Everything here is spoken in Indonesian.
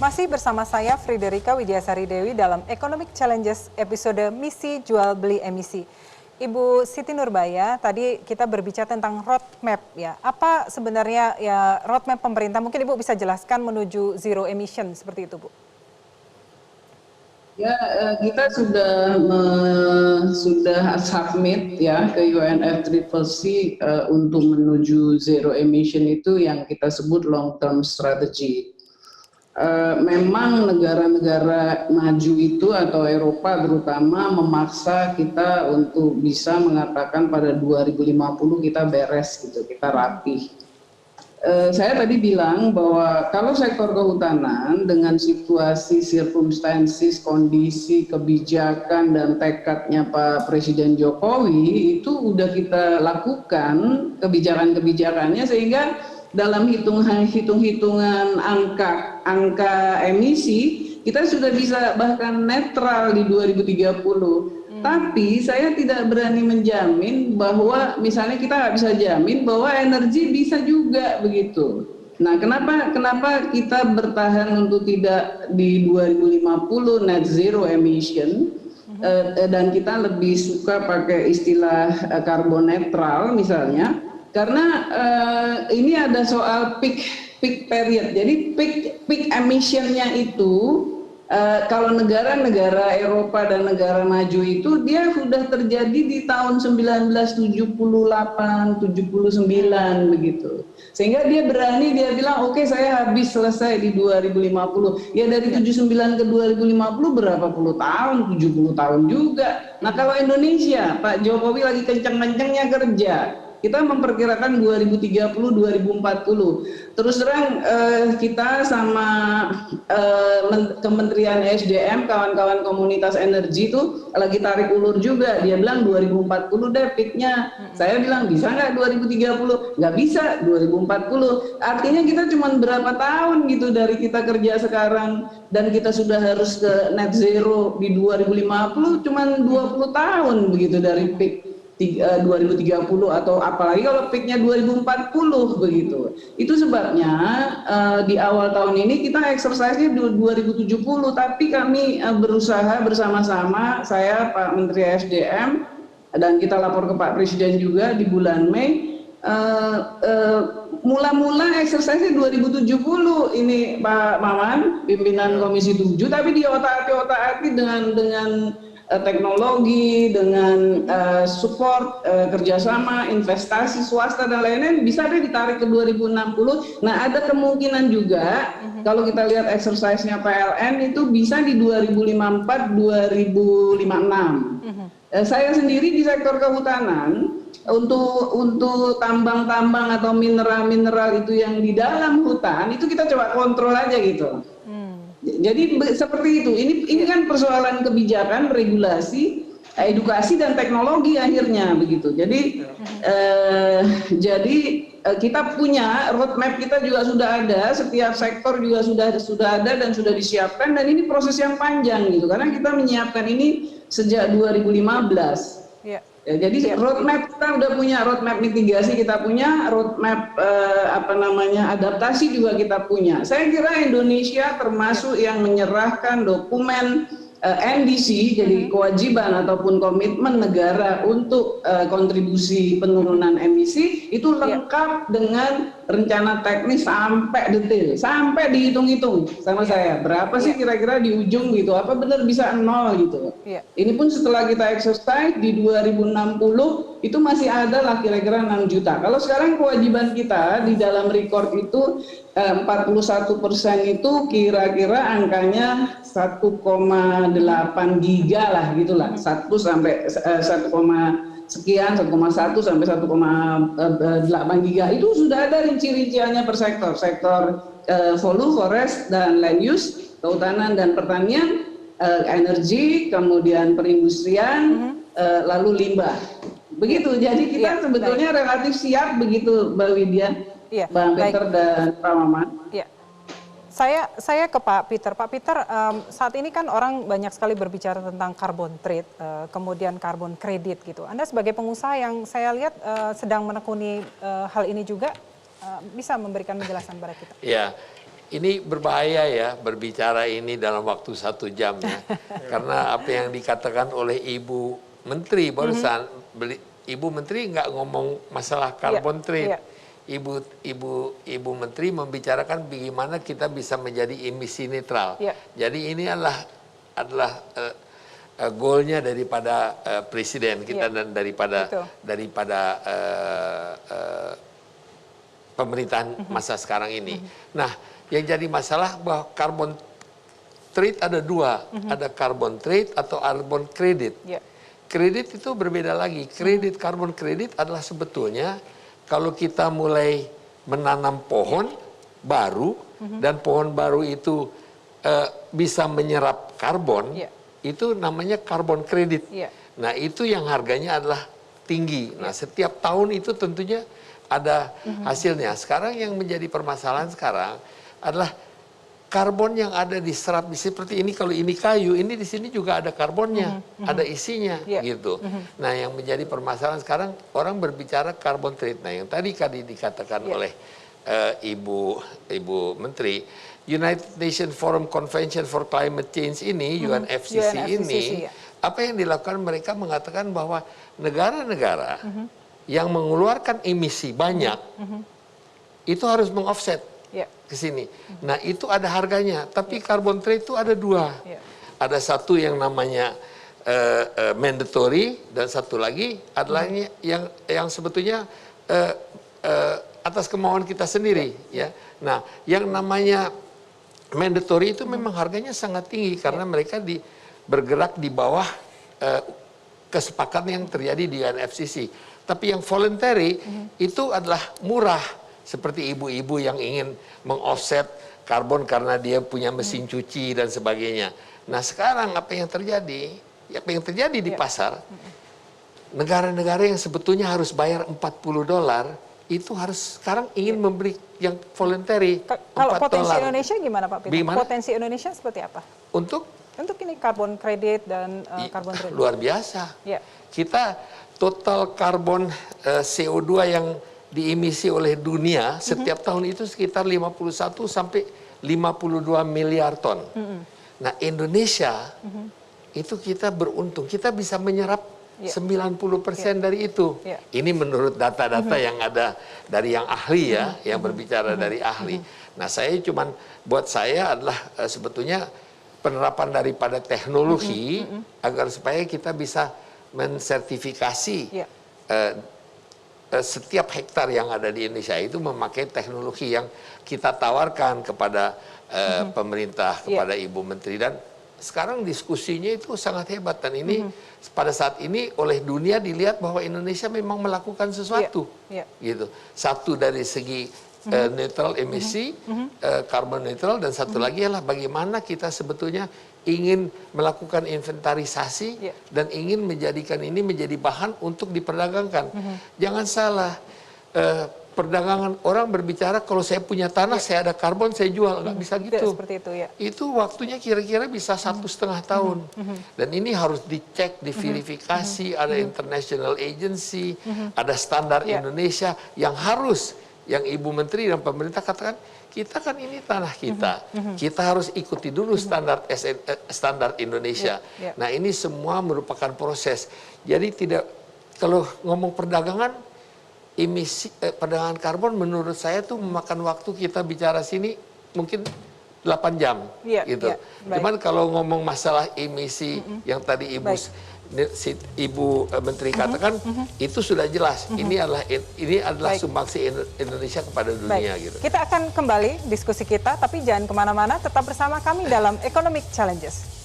Masih bersama saya Friderika Widiasari Dewi dalam Economic Challenges episode Misi Jual Beli Emisi. Ibu Siti Nurbaya, tadi kita berbicara tentang roadmap ya. Apa sebenarnya ya roadmap pemerintah? Mungkin Ibu bisa jelaskan menuju zero emission seperti itu, Bu. Ya, kita sudah submit ya ke UNFCCC untuk menuju zero emission itu yang kita sebut long term strategy. Memang negara-negara maju itu atau Eropa terutama memaksa kita untuk bisa mengatakan pada 2050 kita beres gitu, kita rapih. Saya tadi bilang bahwa kalau sektor kehutanan dengan situasi, circumstances, kondisi, kebijakan dan tekadnya Pak Presiden Jokowi itu udah kita lakukan kebijakan-kebijakannya sehingga dalam hitung-hitungan angka emisi kita sudah bisa bahkan netral di 2030. Tapi saya tidak berani menjamin bahwa misalnya kita nggak bisa jamin bahwa energi bisa juga begitu. Nah, kenapa kita bertahan untuk tidak di 2050 net zero emission dan kita lebih suka pakai istilah karbon netral misalnya? Karena ini ada soal peak period. Jadi peak emissionnya itu kalau negara-negara Eropa dan negara maju itu dia sudah terjadi di tahun 1978, 79 begitu. Sehingga dia bilang oke, saya habis selesai di 2050. Ya dari 79 ke 2050 berapa puluh tahun? 70 tahun juga. Nah, kalau Indonesia, Pak Jokowi lagi kenceng-kencengnya kerja. Kita memperkirakan 2030, 2040. Terus terang kita sama Kementerian SDM, kawan-kawan komunitas energi itu lagi tarik ulur juga. Dia bilang 2040 deh peaknya. Saya bilang bisa nggak 2030? Nggak bisa 2040. Artinya kita cuma berapa tahun gitu dari kita kerja sekarang dan kita sudah harus ke net zero di 2050 cuma 20 tahun begitu dari peak 2030 atau apalagi kalau peaknya 2040 begitu. Itu sebabnya di awal tahun ini kita exercise-nya 2070, tapi kami berusaha bersama-sama, saya Pak Menteri SDM dan kita lapor ke Pak Presiden juga di bulan Mei. Mula-mula exercise-nya 2070 ini Pak Maman, pimpinan Komisi 7, tapi diotak-atik dengan teknologi, dengan support, kerjasama, investasi swasta dan lain-lain bisa deh ditarik ke 2060. Nah, ada kemungkinan juga kalau kita lihat exercise-nya PLN itu bisa di 2054, 2056. Saya sendiri di sektor kehutanan untuk tambang-tambang atau mineral-mineral itu yang di dalam hutan itu kita coba kontrol aja gitu. Jadi seperti itu. Ini kan persoalan kebijakan, regulasi, edukasi dan teknologi akhirnya begitu. Jadi kita punya roadmap, kita juga sudah ada, setiap sektor juga sudah ada dan sudah disiapkan, dan ini proses yang panjang gitu karena kita menyiapkan ini sejak 2015. Ya, jadi roadmap kita udah punya, roadmap mitigasi kita punya, roadmap adaptasi juga kita punya. Saya kira Indonesia termasuk yang menyerahkan dokumen NDC, jadi kewajiban ataupun komitmen negara untuk kontribusi penurunan emisi itu lengkap dengan rencana teknis sampai detail, sampai dihitung-hitung sama saya berapa sih kira-kira di ujung gitu, apa benar bisa 0 gitu. Ini pun setelah kita exercise di 2060 itu masih ada lah kira-kira 6 juta. Kalau sekarang kewajiban kita di dalam record itu 41% itu kira-kira angkanya 1,8 giga lah gitulah, 1 sampai 1, sekian 1,1 sampai 1,8 giga itu sudah ada rinci-rinciannya per sektor volume, forest dan land use, kehutanan dan pertanian, energi, kemudian perindustrian, lalu limbah. Begitu. Jadi kita sebetulnya relatif siap begitu, Mbak Widya, Bang Peter dan Pak Maman. Saya ke Pak Peter. Pak Peter, saat ini kan orang banyak sekali berbicara tentang carbon trade, kemudian carbon credit gitu. Anda sebagai pengusaha yang saya lihat sedang menekuni hal ini juga, bisa memberikan penjelasan pada kita. Ya, ini berbahaya ya berbicara ini dalam waktu 1 jam ya. Karena apa yang dikatakan oleh Ibu Menteri barusan, Ibu Menteri nggak ngomong masalah carbon trade. Ibu Menteri membicarakan bagaimana kita bisa menjadi emisi netral. Jadi ini adalah goalnya daripada presiden kita dan daripada pemerintahan masa sekarang ini. Nah, yang jadi masalah bahwa carbon trade ada 2, ada carbon trade atau carbon credit. Kredit itu berbeda lagi. Kredit, carbon credit adalah sebetulnya kalau kita mulai menanam pohon baru dan pohon baru itu bisa menyerap karbon, itu namanya carbon credit. Nah, itu yang harganya adalah tinggi. Nah, setiap tahun itu tentunya ada hasilnya. Sekarang yang menjadi permasalahan sekarang adalah karbon yang ada diserap seperti ini. Kalau ini kayu, ini di sini juga ada karbonnya, ada isinya, gitu. Nah, yang menjadi permasalahan sekarang orang berbicara carbon trade. Nah, yang tadi dikatakan oleh Ibu Menteri, United Nations Forum Convention for Climate Change ini, UNFCCC ini, apa yang dilakukan mereka mengatakan bahwa negara-negara yang mengeluarkan emisi banyak itu harus mengoffset ke sini. Nah, itu ada harganya. Tapi carbon trade itu ada 2. Ada satu yang namanya mandatory dan satu lagi adalah yang sebetulnya atas kemauan kita sendiri. Ya. Nah, yang namanya mandatory itu memang harganya sangat tinggi karena mereka bergerak di bawah kesepakatan yang terjadi di UNFCCC. Tapi yang voluntary itu adalah murah. Seperti ibu-ibu yang ingin mengoffset karbon karena dia punya mesin cuci dan sebagainya. Nah, sekarang apa yang terjadi? Apa yang terjadi di pasar? Negara-negara yang sebetulnya harus bayar $40 itu harus sekarang ingin memberi yang voluntary. Kalau potensi Indonesia gimana Pak Peter? Gimana? Potensi Indonesia seperti apa? Untuk ini carbon credit dan carbon trade. Luar biasa. Kita total karbon CO2 yang diemisi oleh dunia setiap tahun itu sekitar 51 sampai 52 miliar ton. Nah, Indonesia itu kita beruntung, kita bisa menyerap 90% dari itu. Ini menurut data-data yang ada dari yang ahli ya, yang berbicara dari ahli. Nah, buat saya adalah sebetulnya penerapan daripada teknologi agar supaya kita bisa mensertifikasi setiap hektar yang ada di Indonesia itu memakai teknologi yang kita tawarkan kepada pemerintah, kepada Ibu Menteri. Dan sekarang diskusinya itu sangat hebat. Dan ini pada saat ini oleh dunia dilihat bahwa Indonesia memang melakukan sesuatu. Gitu. Satu dari segi netral emisi, carbon netral, dan satu lagi adalah bagaimana kita sebetulnya ingin melakukan inventarisasi dan ingin menjadikan ini menjadi bahan untuk diperdagangkan. Jangan salah, perdagangan orang berbicara kalau saya punya tanah, saya ada karbon, saya jual, nggak bisa gitu. Seperti itu ya. Itu waktunya kira-kira bisa 1,5 tahun. Dan ini harus dicek, diverifikasi, ada international agency, ada standar Indonesia yang harus, yang Ibu Menteri dan pemerintah katakan, kita kan ini tanah kita, kita harus ikuti dulu standar Indonesia. Nah, ini semua merupakan proses. Jadi kalau ngomong perdagangan, perdagangan karbon menurut saya tuh memakan waktu kita bicara sini mungkin 8 jam gitu. Cuman kalau ngomong masalah emisi yang tadi Ibu Menteri katakan itu sudah jelas. Ini adalah sumbangsi Indonesia kepada dunia gitu. Kita akan kembali diskusi kita, tapi jangan kemana-mana, tetap bersama kami dalam Economic Challenges.